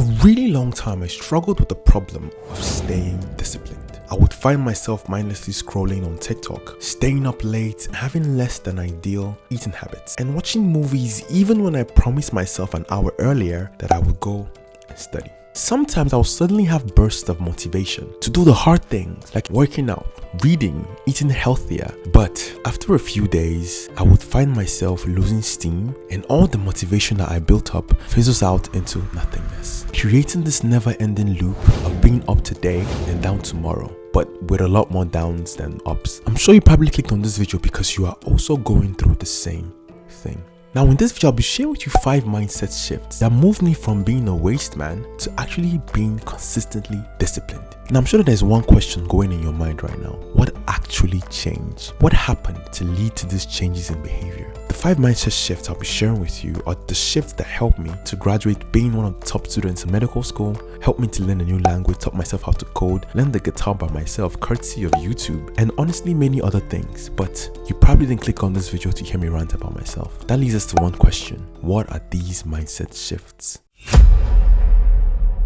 For a really long time, I struggled with the problem of staying disciplined. I would find myself mindlessly scrolling on TikTok, staying up late, having less than ideal eating habits, and watching movies even when I promised myself an hour earlier that I would go and study. Sometimes I would suddenly have bursts of motivation to do the hard things like working out, reading, eating healthier. But after a few days, I would find myself losing steam and all the motivation that I built up fizzles out into nothingness, creating this never-ending loop of being up today and down tomorrow, but with a lot more downs than ups. I'm sure you probably clicked on this video because you are also going through the same thing. Now in this video, I'll be sharing with you 5 mindset shifts that moved me from being a waste man to actually being consistently disciplined. Now I'm sure that there's one question going in your mind right now. What actually changed? What happened to lead to these changes in behavior? The 5 mindset shifts I'll be sharing with you are the shifts that helped me to graduate being one of the top students in medical school, helped me to learn a new language, taught myself how to code, learn the guitar by myself courtesy of YouTube, and honestly many other things. But you probably didn't click on this video to hear me rant about myself. That leads us to one question. What are these mindset shifts?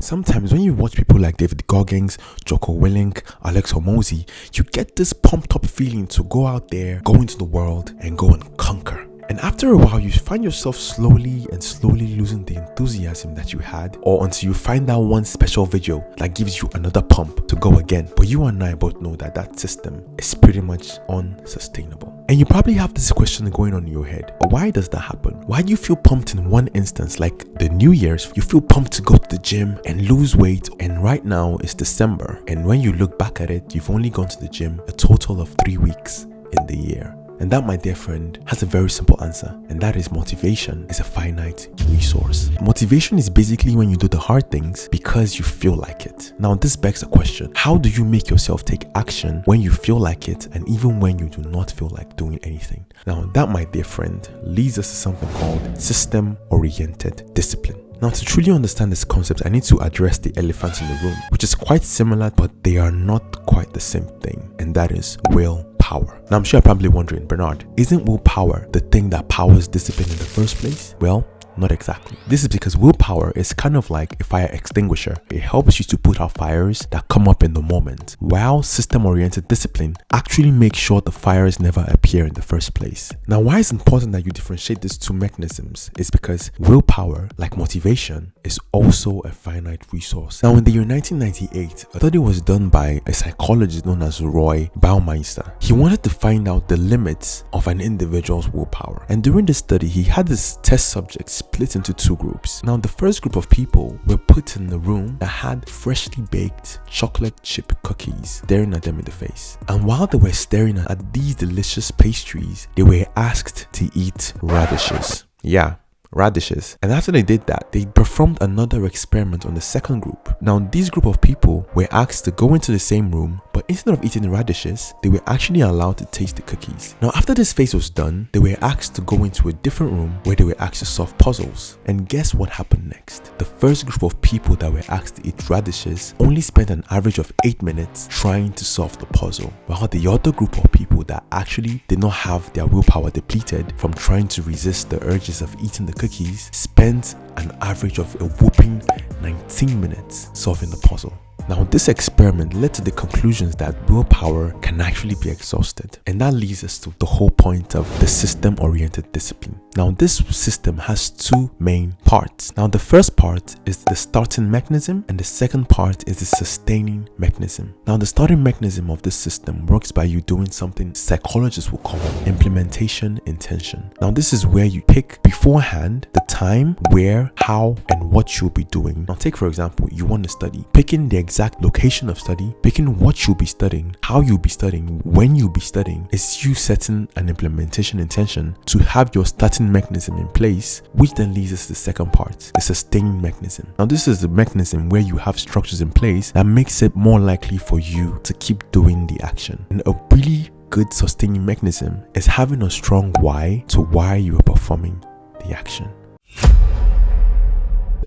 Sometimes when you watch people like David Goggins, Jocko Willink, Alex Hormozi, you get this pumped up feeling to go out there, go into the world, and go and conquer. And after a while, you find yourself slowly losing the enthusiasm that you had, or until you find that one special video that gives you another pump to go again. But you and I both know that that system is pretty much unsustainable. And you probably have this question going on in your head. Why does that happen? Why do you feel pumped in one instance, like the New Year's, you feel pumped to go to the gym and lose weight, and right now it's December, and when you look back at it, you've only gone to the gym a total of 3 weeks in the year? And that, my dear friend, has a very simple answer, and that is motivation is a finite resource. Motivation is basically when you do the hard things because you feel like it. Now this begs the question, how do you make yourself take action when you feel like it and even when you do not feel like doing anything? Now that, my dear friend, leads us to something called system-oriented discipline. Now to truly understand this concept, I need to address the elephant in the room, which is quite similar, but they are not quite the same thing, and that is willpower. Now I'm sure you're probably wondering, Bernard, isn't willpower the thing that powers discipline in the first place? Well, not exactly. This is because willpower is kind of like a fire extinguisher. It helps you to put out fires that come up in the moment, while system-oriented discipline actually makes sure the fires never appear in the first place. Now why it's important that you differentiate these 2 mechanisms is because willpower, like motivation, is also a finite resource. Now in the year 1998, a study was done by a psychologist known as Roy Baumeister. He wanted to find out the limits of an individual's willpower, and during the study he had this test subjects split into 2 groups. Now the first group of people were put in the room that had freshly baked chocolate chip cookies staring at them in the face, and while they were staring at these delicious pastries, they were asked to eat radishes. Yeah, radishes. And after they did that, they performed another experiment on the second group. Now this group of people were asked to go into the same room, but instead of eating the radishes, they were actually allowed to taste the cookies. Now after this phase was done, they were asked to go into a different room where they were asked to solve puzzles. And guess what happened next? The first group of people that were asked to eat radishes only spent an average of 8 minutes trying to solve the puzzle, while the other group of people that actually did not have their willpower depleted from trying to resist the urges of eating the cookies spent an average of a whopping 19 minutes solving the puzzle. Now this experiment led to the conclusions that willpower can actually be exhausted, and that leads us to the whole point of the system-oriented discipline. Now this system has 2 main parts. Now the first part is the starting mechanism, and the second part is the sustaining mechanism. Now the starting mechanism of this system works by you doing something psychologists will call implementation intention. Now this is where you pick beforehand the time, where, how, and what you'll be doing. Now take for example, you want to study. Picking the exact location of study, picking what you'll be studying, how you'll be studying, when you'll be studying, is you setting an implementation intention to have your starting mechanism in place, which then leads us to the second part, the sustaining mechanism. Now this is the mechanism where you have structures in place that makes it more likely for you to keep doing the action. And a really good sustaining mechanism is having a strong why to why you are performing the action.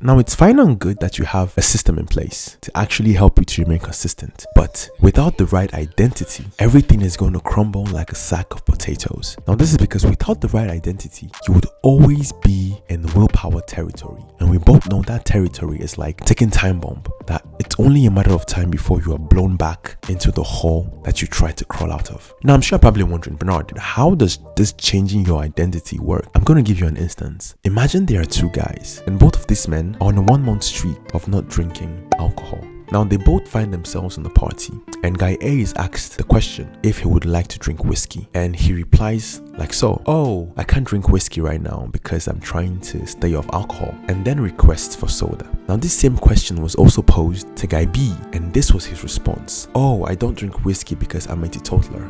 Now, it's fine and good that you have a system in place to actually help you to remain consistent, but without the right identity, everything is going to crumble like a sack of potatoes. Now, this is because without the right identity, you would always be in the willpower territory, and we both know that territory is like ticking time bomb, that it's only a matter of time before you are blown back into the hole that you tried to crawl out of. Now, I'm sure you're probably wondering, Bernard, how does this changing your identity work? I'm going to give you an instance. Imagine there are two guys, and both of these men are on a 1-month streak of not drinking alcohol. Now, they both find themselves in the party, and guy A is asked the question if he would like to drink whiskey, and he replies like so, "Oh, I can't drink whiskey right now because I'm trying to stay off alcohol," and then requests for soda. Now, this same question was also posed to guy B, and this was his response: "Oh, I don't drink whiskey because I'm a teetotaler."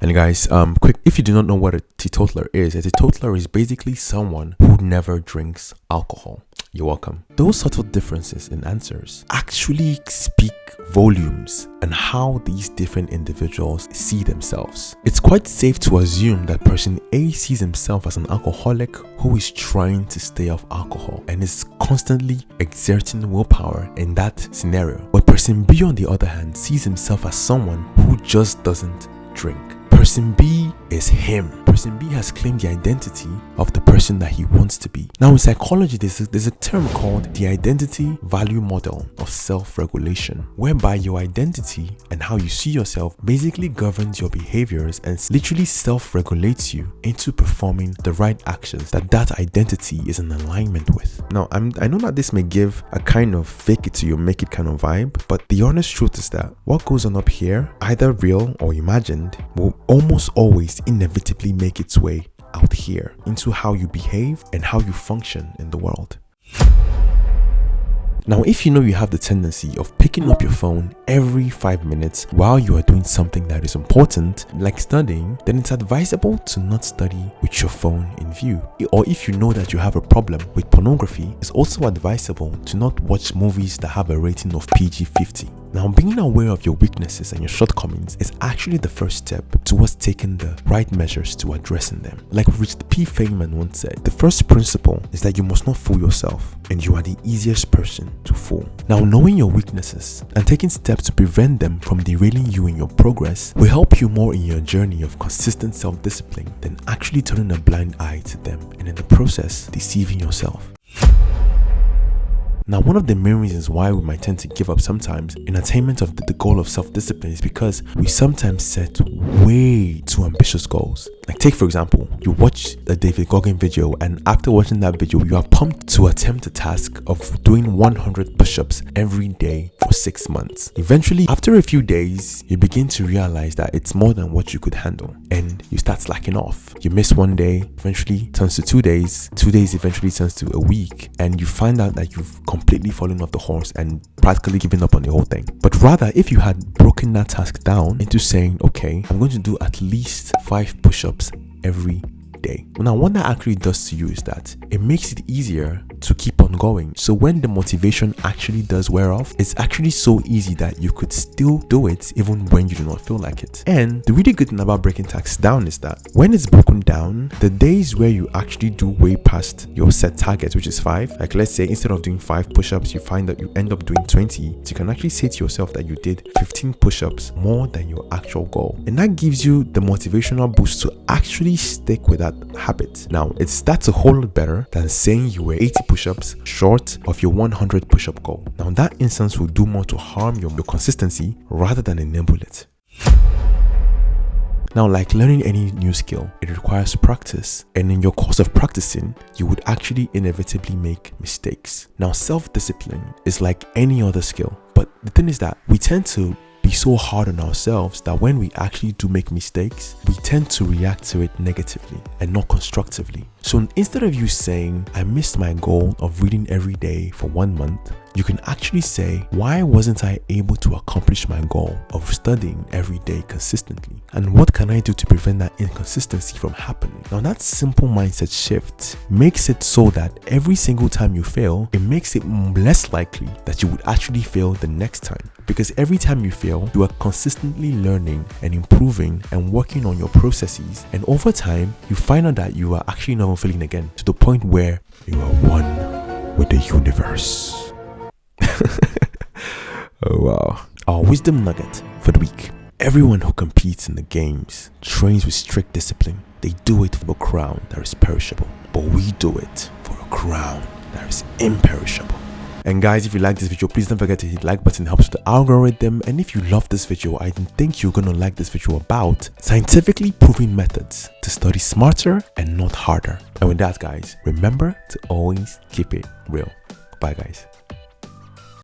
And guys, quick, if you do not know what a teetotaler is basically someone who never drinks alcohol. You're welcome. Those subtle differences in answers actually speak volumes on how these different individuals see themselves. It's quite safe to assume that person A sees himself as an alcoholic who is trying to stay off alcohol and is constantly exerting willpower in that scenario. But person B, on the other hand, sees himself as someone who just doesn't drink. Person B is him. Person B has claimed the identity of the person that he wants to be. Now, in psychology, there's a term called the identity value model of self-regulation, whereby your identity and how you see yourself basically governs your behaviors and literally self-regulates you into performing the right actions that identity is in alignment with. Now, I know that this may give a kind of fake it till you make it kind of vibe, but the honest truth is that what goes on up here, either real or imagined, will almost always inevitably make its way out here into how you behave and how you function in the world. Now, if you know you have the tendency of picking up your phone every 5 minutes while you are doing something that is important, like studying, then it's advisable to not study with your phone in view. Or if you know that you have a problem with pornography, it's also advisable to not watch movies that have a rating of PG-50. Now, being aware of your weaknesses and your shortcomings is actually the first step towards taking the right measures to addressing them. Like Richard P. Feynman once said, the first principle is that you must not fool yourself, and you are the easiest person to fool. Now, knowing your weaknesses and taking steps to prevent them from derailing you in your progress will help you more in your journey of consistent self-discipline than actually turning a blind eye to them and in the process deceiving yourself. Now, one of the main reasons why we might tend to give up sometimes in attainment of the goal of self-discipline is because we sometimes set way too ambitious goals. Like, take for example, you watch the David Goggin video, and after watching that video, you are pumped to attempt the task of doing 100 push-ups every day for 6 months. Eventually, after a few days, you begin to realize that it's more than what you could handle, and you start slacking off. You miss one day, eventually turns to 2 days, 2 days eventually turns to a week, and you find out that you've completely fallen off the horse and practically given up on the whole thing. But rather, if you had broken that task down into saying, okay, I'm going to do at least 5 push-ups every day. Now, what that actually does to you is that it makes it easier to keep on going. So when the motivation actually does wear off, it's actually so easy that you could still do it even when you do not feel like it. And the really good thing about breaking tasks down is that when it's broken down, the days where you actually do way past your set target, which is 5, like let's say instead of doing 5 push-ups, you find that you end up doing 20, so you can actually say to yourself that you did 15 push-ups more than your actual goal. And that gives you the motivational boost to actually stick with that habit. Now, that's a whole lot better than saying you were 80 push-ups short of your 100 push-up goal. Now, that instance will do more to harm your consistency rather than enable it. Now, like learning any new skill, it requires practice, and in your course of practicing, you would actually inevitably make mistakes. Now, self-discipline is like any other skill, but the thing is that we tend to be so hard on ourselves that when we actually do make mistakes, we tend to react to it negatively and not constructively. So instead of you saying, I missed my goal of reading every day for 1 month, you can actually say, why wasn't I able to accomplish my goal of studying every day consistently? And what can I do to prevent that inconsistency from happening? Now, that simple mindset shift makes it so that every single time you fail, it makes it less likely that you would actually fail the next time. Because every time you fail, you are consistently learning and improving and working on your processes. And over time, you find out that you are actually never failing again, to the point where you are one with the universe. Oh wow. Our wisdom nugget for the week. Everyone who competes in the games trains with strict discipline. They do it for a crown that is perishable, but we do it for a crown that is imperishable. And guys, if you like this video, please don't forget to hit the like button. It helps with the algorithm. And if you love this video, I think you're gonna like this video about scientifically proven methods to study smarter and not harder. And with that, guys, remember to always keep it real. Bye guys.